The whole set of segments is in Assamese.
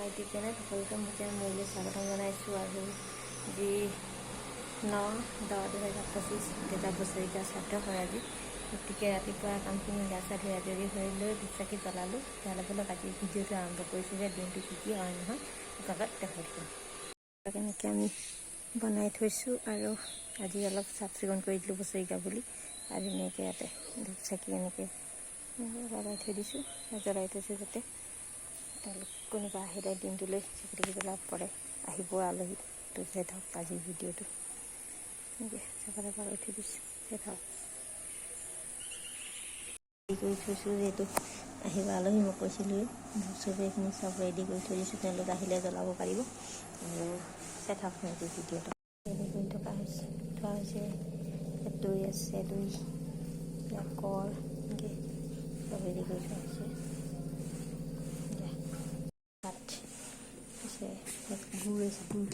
গতিকে সকলোকে মোকে মোলৈ স্বাগতম জনাইছোঁ আৰু যি 9/10/2025 দেউতা বছৰেকীয়া শ্ৰাদ্ধ হয় আজি। গতিকে ৰাতিপুৱা কামখিনি গা চা ধুই আজৰি হৈ লৈ ধূপ চাকি জ্বলালোঁ। তাৰ লগত আজি ভিডিঅ'টো আৰম্ভ কৰিছোঁ যে দিনটো কি কি হয় নহয় আগত দেখাই দিম। এনেকৈ আমি বনাই থৈছোঁ আৰু আজি অলপ চাফ চিকুণ কৰি দিলোঁ বছৰেকীয়া বুলি। আৰু এনেকৈ ইয়াতে ধূপ চাকি এনেকৈ লগাই থৈ দিছোঁ, জ্বলাই থৈছোঁ যাতে তেওঁলোক কোনোবা আহিলে দিনটোলৈ চাকি জ্বলাব পাৰে, আহিব আলহী। তো চাই থাকক আজিৰ ভিডিঅ'টো। এনেকৈ চাফা কৰি থৈ দিছোঁ, চাই থাকক। কৰি থৈছোঁ যিহেতু আহিব আলহী, মই কৈছিলোঁ চবেইখিনি চব ৰেডি কৰি থৈ দিছোঁ, তেওঁলোক আহিলে জ্বলাব পাৰিব। আৰু চাই থাকক আজিৰ ভিডিঅ'টো। ৰেডি কৰি থোৱা হৈছে দৈ আছে, দৈ কল এনেকৈ চব ৰেডি কৰি থোৱা হৈছে। ভাত আছে, গুড় আছে, গুড়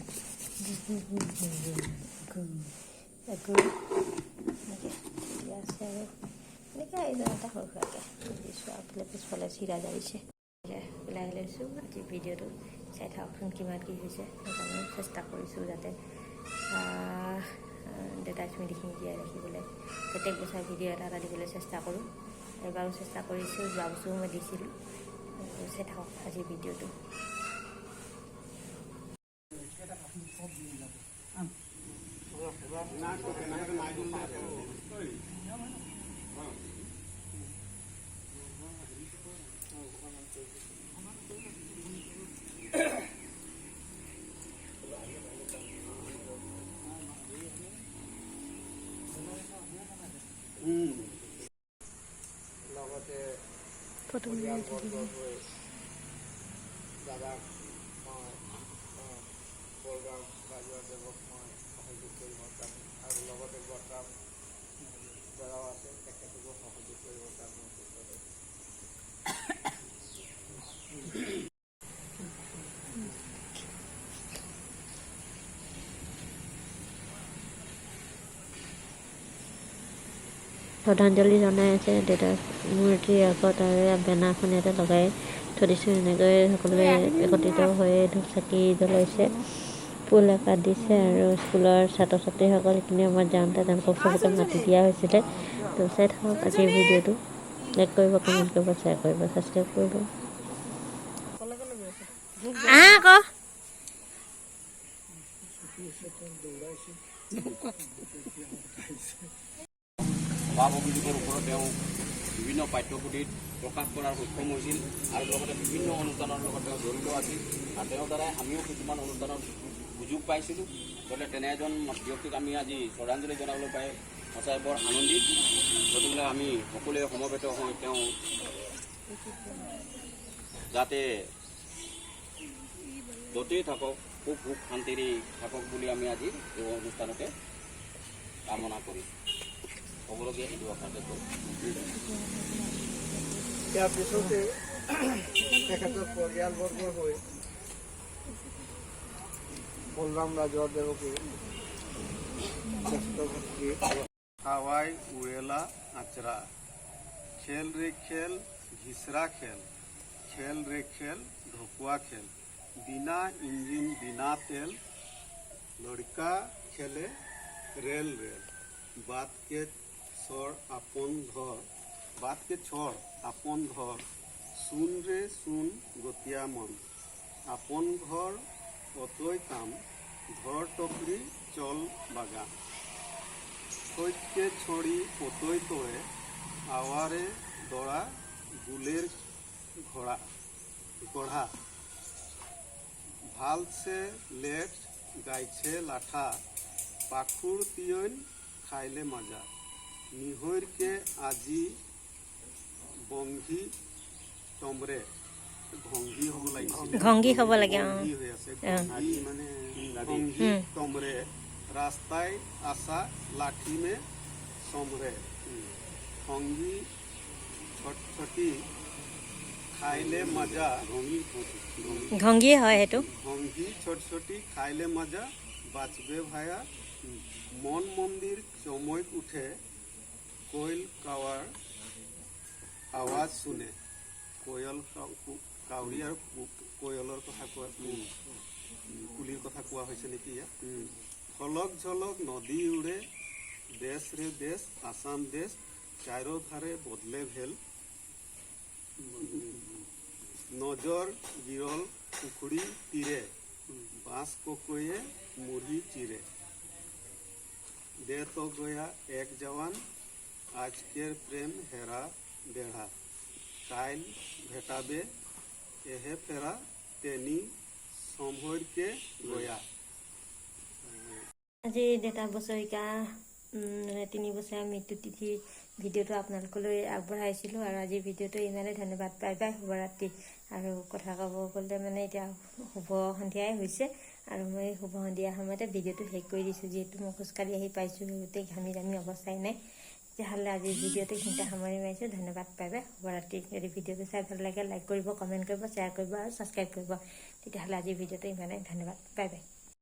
এনেকৈ দিয়া আছে আৰু এনেকৈ আয়োজন এটা সৰু সুৰাকৈ দিছোঁ। আৰু পিছফালে চিৰা জাৰিছে, ওলাই লৈছোঁ। আজি ভিডিঅ'টো চাই থাককচোন কিমান কি হৈছে। সেইকাৰণে চেষ্টা কৰিছোঁ যাতে দেউতাৰ স্মৃতিখিনি জীয়াই ৰাখিবলৈ প্ৰত্যেক বছৰ ভিডিঅ' এটা দিবলৈ চেষ্টা কৰোঁ। এইবাৰো চেষ্টা কৰিছোঁ, যোৱা বছৰো মই দিছিলোঁ। চাই থাকক আজিৰ ভিডিঅ'টো। লগতে ফটো দাদাক মই প্ৰগ্ৰাম ৰাজুৱাদেৱক মই সহযোগ কৰিব কাৰণে, আৰু লগতে বৰ্তাম যাৰাও আছে তেখেতকো সহযোগ কৰিব কাৰণে শ্ৰদ্ধাঞ্জলি জনাই আছে দেউতাৰ মূৰ্তিৰ আগত, আৰু বেনাৰখন ইয়াতে লগাই থৈ দিছোঁ। এনেকৈ সকলোৱে একত্ৰিত হৈ ধূপ চাকি জ্বলাইছে, ফুল এপাহ দিছে। আৰু স্কুলৰ ছাত্ৰ ছাত্ৰীসকল সেইখিনি সময়ত যাওঁতে তেওঁলোকক চবকে মাতি দিয়া হৈছিলে। তো চাই থাকক আজিৰ ভিডিঅ'টো। লাইক কৰিব, কমেণ্ট কৰিব, শ্বেয়াৰ কৰিব, ছাবস্ক্ৰাইব কৰিব। আকৌ অভাৱ অভিযোগৰ ওপৰত তেওঁ বিভিন্ন পাঠ্যপুথিত প্ৰকাশ কৰাৰ সক্ষম হৈছিল, আৰু লগতে বিভিন্ন অনুষ্ঠানৰ লগত তেওঁ জড়িত আছিল। আৰু তেওঁৰ দ্বাৰাই আমিও কিছুমান অনুষ্ঠানত সুযোগ পাইছিলোঁ। গতিকে তেনে এজন ব্যক্তিক আমি আজি শ্ৰদ্ধাঞ্জলি জনাবলৈ পাই সঁচাই বৰ আনন্দিত। গতিকে আমি সকলোৱে সমবেত হৈ তেওঁ যাতে য'তেই থাকক সুখ সুখ শান্তিৰে থাকক বুলি আমি আজি এই অনুষ্ঠানতে কামনা কৰিছোঁ। সকলোকে এইটো আশাতে কৰোঁ। ইয়াৰ পিছতে তেখেতৰ পৰিয়ালবৰ্গৰ হৈ বলৰাম ৰাজুৱাদেৱকে শ্ৰেষ্ঠ ভক্তি হাৱাই উড়েলা আঁচৰা, খেল ৰে খেল ঘিচৰা খেল, খেল ৰে খেল ঢকুৱা খেল, বিনা ইঞ্জিন বিনা তেল, লড়কা খেলে রেল রেল, বাত কে ছড় আপন ঘর, চুন রে চুন গতিয়া মন, আপন ঘর অতই কাম, ঘর টকরি চল বাগান, সৈত্যে ছড়ি অতই তোড়ে, আওয়ারে দড়া গুলের গড়া, ভালছে লেট গাইছে লাঠা, পাখুর তিয়ন খাইলে মজা, নিহৈরকে আজি বংঘী তমৰে, ভংগী হ'ব লাগিছিল, ঘংগী হ'ব লাগে। ভংগী হৈ আছে, ভংগী মানে ভংগী তমৰে, ৰাস্তাই আসা লাঠি মে চমৰে, ভংগী ছটছটি খাইলে মজা, ঘংগী হয় সেইটো। ভংগী ছটছটি খাইলে মজা, বাঁচবে ভায়া, মন মন্দির চমক উঠে, কোয়েল কাওয়ার আওয়াজ শুনে, কোয়েল কাউরি আর কোয়লৰ কথা কোৱা কুলিৰ কথা কোৱা হৈছে নেকি ইয়াত ফলক ঝলক নদী উড়ে দেশ রে দেশ আসাম দেশ চারোধারে বদলে ভেল নজর বিরল পুখুরি তীরে বাঁশ ককয়ে মুড়ি চিরে দে তো গয়া এক জওয়ান আজকের প্রেম হেরা বেড়া কাইল ভেটাবে এহে ফেরা তেনি সম্ভরকে গয়া আজি ডেটা বছৰিকা 3 বছৰীয়া মৃত্যু তিথি ভিডিঅ'টো আপোনালোকলৈ আগবঢ়াইছিলোঁ আৰু আজি ভিডিঅ'টো ইমানে ধন্যবাদ বাই বাই শুভৰাত্ৰি আৰু কথা ক'ব গ'লে মানে এতিয়া শুভ সন্ধিয়াই হৈছে আৰু মই শুভ সন্ধিয়া সময়তে ভিডিঅ'টো শেষ কৰি দিছোঁ যিহেতু মই খোজকাঢ়ি আহি পাইছোঁ গোটেই ঘামি অৱস্থাই নাই তেতিয়াহ'লে আজি ভিডিঅ'টো এইখিনিতে সামৰি মাৰিছোঁ ধন্যবাদ বাই বাই শুভৰাত্ৰি যদি ভিডিঅ'টো চাই ভাল লাগে লাইক কৰিব কমেণ্ট কৰিব শ্বেয়াৰ কৰিব আৰু ছাবস্ক্ৰাইব কৰিব তেতিয়াহ'লে আজি ভিডিঅ'টো ইমানে ধন্যবাদ বাই বাই